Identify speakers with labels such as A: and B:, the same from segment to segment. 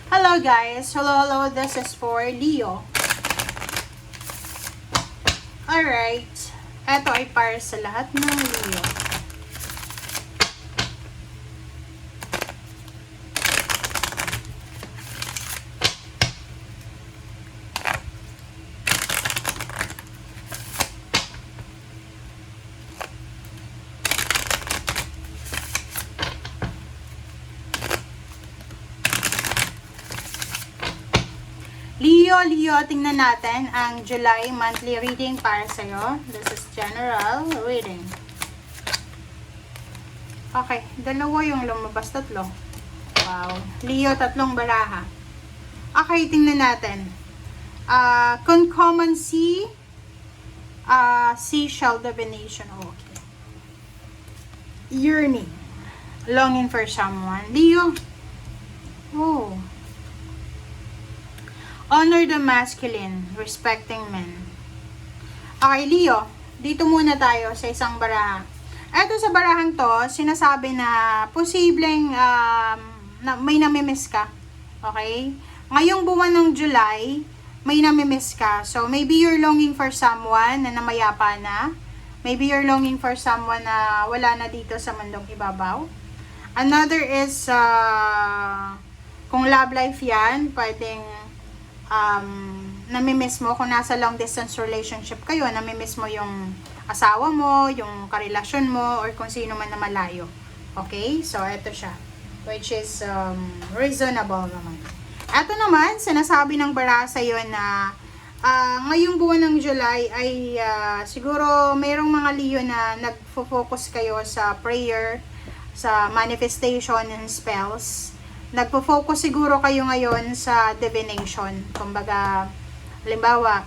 A: Hello guys, hello, this is for Leo. Alright, eto ay para sa lahat ng Leo. Leo, tingnan natin ang July monthly reading para sa'yo. This is general reading. Okay, dalawa yung lumabas, tatlo. Wow. Leo, tatlong baraha. Okay, tingnan natin. Concommency, seashell divination. Okay. Yearning. Longing for someone. Leo. Oh. Honor the masculine, respecting men. Okay, Leo, dito muna tayo sa isang baraha. Eto sa barahang to, sinasabi na posibleng na may namimiss ka. Okay? Ngayong buwan ng July, may namimiss ka. So, maybe you're longing for someone na namayapa na. Maybe you're longing for someone na wala na dito sa mundong ibabaw. Another is, kung love life yan, pwedeng namimiss mo, kung nasa long distance relationship kayo, namimiss mo yung asawa mo, yung karelasyon mo, or kung sino man na malayo. Okay? So, ito siya. Which is reasonable naman. Ito naman, sinasabi ng bara sa'yo na ngayong buwan ng July ay siguro mayroong mga Leo na nagfo-focus kayo sa prayer, sa manifestation and spells. Nagpo-focus siguro kayo ngayon sa divination. Kumbaga, halimbawa,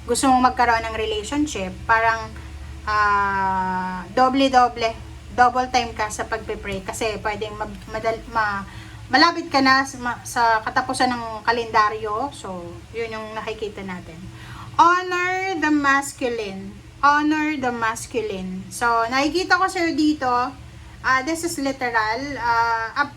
A: gusto mong magkaroon ng relationship, parang double time ka sa pagpe-pray kasi pwedeng malapit ka na sa katapusan ng kalendaryo. So, yun yung nakikita natin. Honor the masculine. Honor the masculine. So, nakikita ko sa'yo dito, this is literal,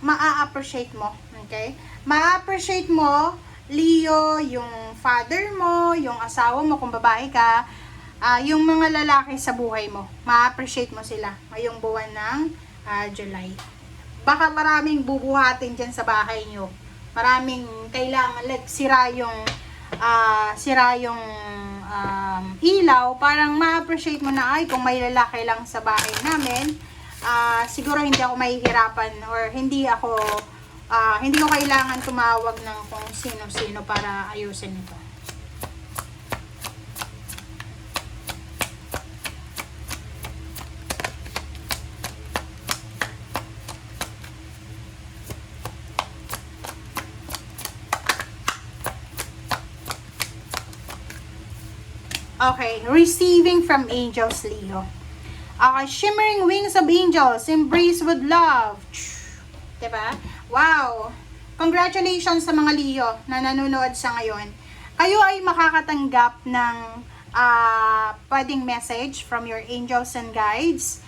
A: ma-appreciate mo, okay? Ma-appreciate mo, Leo, yung father mo, yung asawa mo, kung babae ka, yung mga lalaki sa buhay mo, ma-appreciate mo sila ngayong buwan ng July. Baka maraming bubuhatin dyan sa bahay nyo. Maraming kailangan, like, sira yung ilaw, parang ma-appreciate mo na, ay, kung may lalaki lang sa bahay namin, siguro hindi ako mahihirapan or hindi ko kailangan tumawag ng kung sino-sino para ayusin ito. Okay, receiving from angels, Leo. Shimmering wings of angels, embrace with love. Diba? Wow! Congratulations sa mga Leo na nanonood sa ngayon. Kayo ay makakatanggap ng pwedeng message from your angels and guides.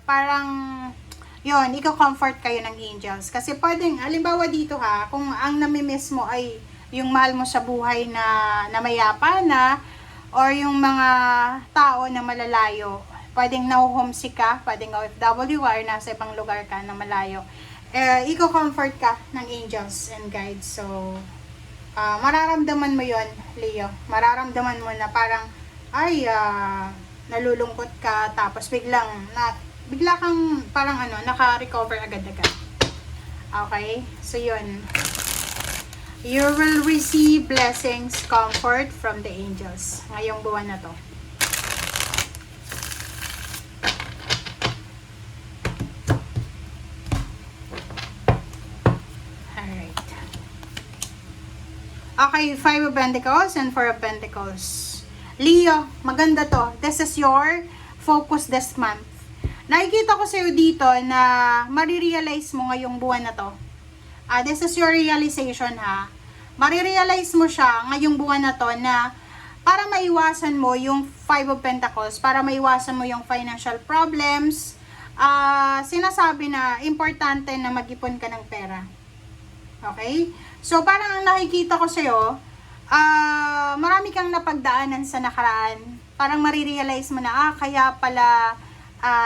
A: Parang, yun, iko-comfort kayo ng angels. Kasi pwedeng, halimbawa dito kung ang namimiss mo ay yung mahal mo sa buhay na namayapa na, or yung mga tao na malalayo, pwedeng na-homesick ka, pwedeng OFW or nasa ibang lugar ka na malayo. Iko-comfort ka ng angels and guides. So, mararamdaman mo yon, Leo. Mararamdaman mo na parang, ay, nalulungkot ka, tapos bigla kang parang naka-recover agad-agad. Okay? So, yun. You will receive blessings, comfort from the angels ngayong buwan na to. Alright. Okay, 5 of Pentacles and 4 of Pentacles. Leo, maganda to. This is your focus this month. Nakikita ko sa'yo dito na marirealize mo ngayong buwan na to. This is your realization Marirealize mo siya ngayong buwan na to na para maiwasan mo yung 5 of Pentacles, para maiwasan mo yung financial problems, sinasabi na importante na mag-ipon ka ng pera. Okay? So, parang ang nakikita ko sa'yo, marami kang napagdaanan sa nakaraan. Parang marirealize mo na, kaya pala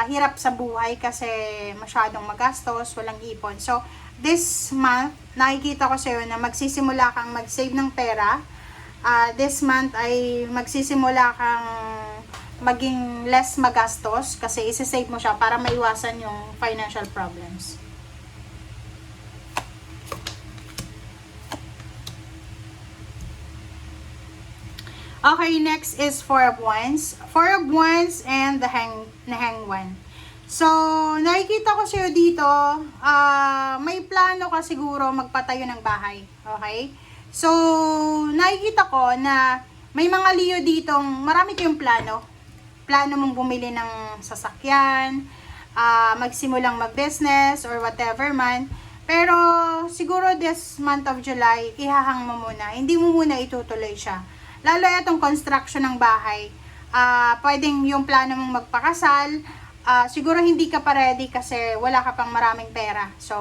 A: hirap sa buhay kasi masyadong magastos, walang ipon. So, this month, nakikita ko sa'yo na magsisimula kang mag-save ng pera. This month ay magsisimula kang maging less magastos kasi isi-save mo siya para maiwasan yung financial problems. Okay, next is Four of Wands. Four of Wands and the Hangman. So, nakikita ko sa'yo dito, may plano ka siguro magpatayo ng bahay. Okay? So, nakikita ko na may mga Leo ditong marami kayong plano. Plano mong bumili ng sasakyan, magsimulang mag-business or whatever man. Pero, siguro this month of July, ihahang mo muna. Hindi mo muna itutuloy siya. Lalo itong construction ng bahay. Pwedeng yung plano mong magpakasal, siguro hindi ka pa ready kasi wala ka pang maraming pera. So,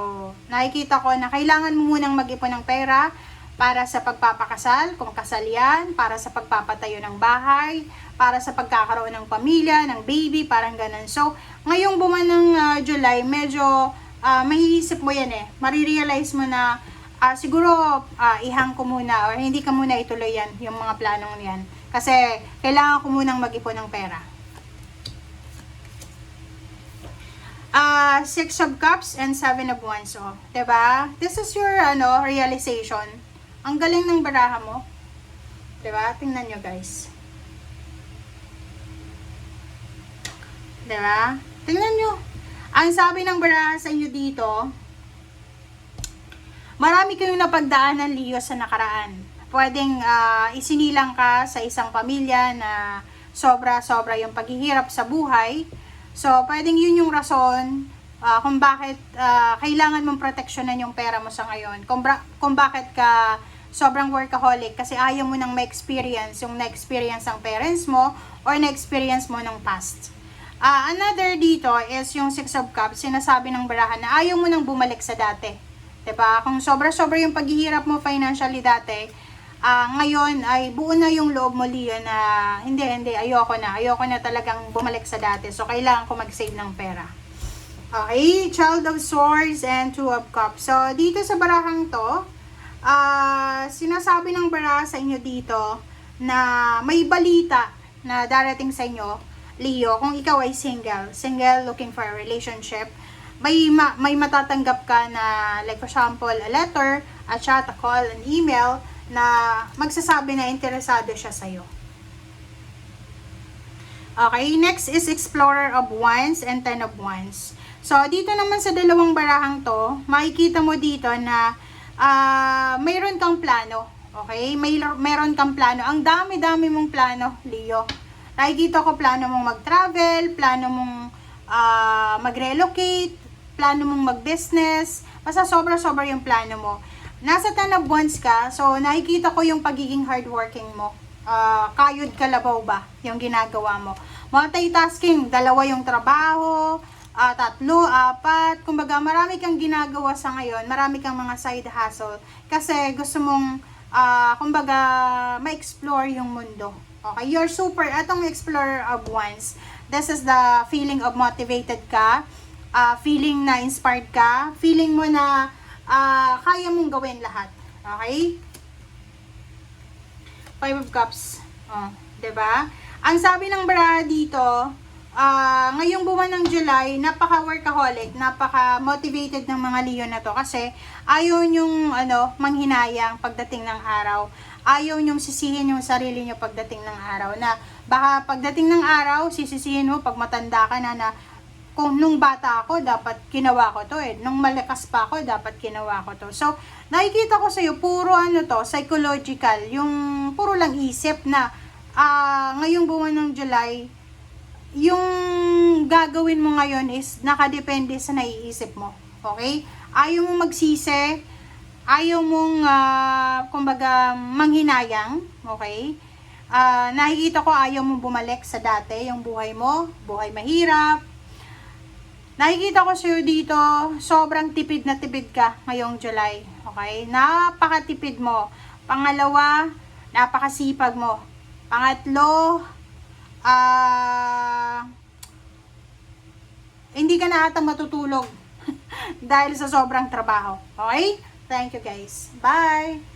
A: nakikita ko na kailangan mo munang mag-ipon ng pera para sa pagpapakasal, kung kasal yan, para sa pagpapatayo ng bahay, para sa pagkakaroon ng pamilya, ng baby, parang ganun. So, ngayong buwan ng July, medyo mahihisip mo yan eh. Marirealize mo na siguro ihang ko muna or hindi ka muna ituloy yan, yung mga planong yan. Kasi kailangan ko munang mag-ipon ng pera. Six of Cups and Seven of Wands. Oh, diba? This is your realization. Ang galing ng baraha mo. Diba? Tingnan nyo guys. Diba? Tingnan nyo. Ang sabi ng baraha sa inyo dito, marami kayong napagdaanan, Leo, sa nakaraan. Pwedeng isinilang ka sa isang pamilya na sobra-sobra yung paghihirap sa buhay. So, pwedeng yun yung rason kung bakit kailangan mong proteksyonan yung pera mo sa ngayon. Kung bakit ka sobrang workaholic kasi ayaw mo nang ma-experience yung na-experience ng parents mo or na-experience mo ng past. Another dito is yung Six of Cups. Sinasabi ng baraha na ayaw mo nang bumalik sa dati. Diba? Kung sobra-sobra yung paghihirap mo financially dati, ngayon ay buo na yung loob mo, Leo, na hindi, ayoko na talagang bumalik sa dati. So, kailangan ko mag-save ng pera. Okay, Child of Swords and Two of Cups. So, dito sa barahang to, sinasabi ng baraha sa inyo dito na may balita na darating sa inyo, Leo, kung ikaw ay single looking for a relationship, may matatanggap ka na, like for example, a letter, a chat, a call, an email, na magsasabi na interesado siya sa'yo. Okay, next is Explorer of Wands and Ten of Wands. So, dito naman sa dalawang barahang to, makikita mo dito na mayroon kang plano. Okay, mayroon kang plano. Ang dami-dami mong plano, Leo. Nakikita ko plano mong mag-travel, plano mong mag-relocate, plano mong mag-business. Basta sobra-sobra yung plano mo. Nasa Ten of Wands ka, so nakikita ko yung pagiging hardworking mo. Kayod kalabaw ba yung ginagawa mo. Multitasking, dalawa yung trabaho, tatlo, apat. Kumbaga, marami kang ginagawa sa ngayon, marami kang mga side hustle. Kasi gusto mong, kumbaga, ma-explore yung mundo. Okay, you're super. Atong Explorer of Wands, this is the feeling of motivated ka, feeling na inspired ka, feeling mo na kaya mong gawin lahat. Okay? Five of Cups. Diba? Ang sabi ng baraha dito, ngayong buwan ng July, napaka-workaholic, napaka-motivated ng mga Leo na to kasi ayaw nyong manghinayang pagdating ng araw. Ayaw nyong sisihin yung sarili nyo pagdating ng araw na baka pagdating ng araw, sisisihin mo pag matanda ka na kung nung bata ako, dapat ginawa ko to eh. Nung malakas pa ako, dapat ginawa ko to. So, nakikita ko sa'yo, puro psychological. Yung puro lang isip na ngayong buwan ng July, yung gagawin mo ngayon is nakadepende sa naiisip mo. Okay? Ayaw mong magsisi, ayaw mong, kumbaga, manghinayang. Okay? Nakikita ko ayaw mong bumalik sa dati, yung buhay mo, buhay mahirap, Nakikita ko sa'yo dito, sobrang tipid na tipid ka ngayong July. Okay? Napakatipid mo. Pangalawa, napakasipag mo. Pangatlo, hindi ka na atang matutulog dahil sa sobrang trabaho. Okay? Thank you guys. Bye!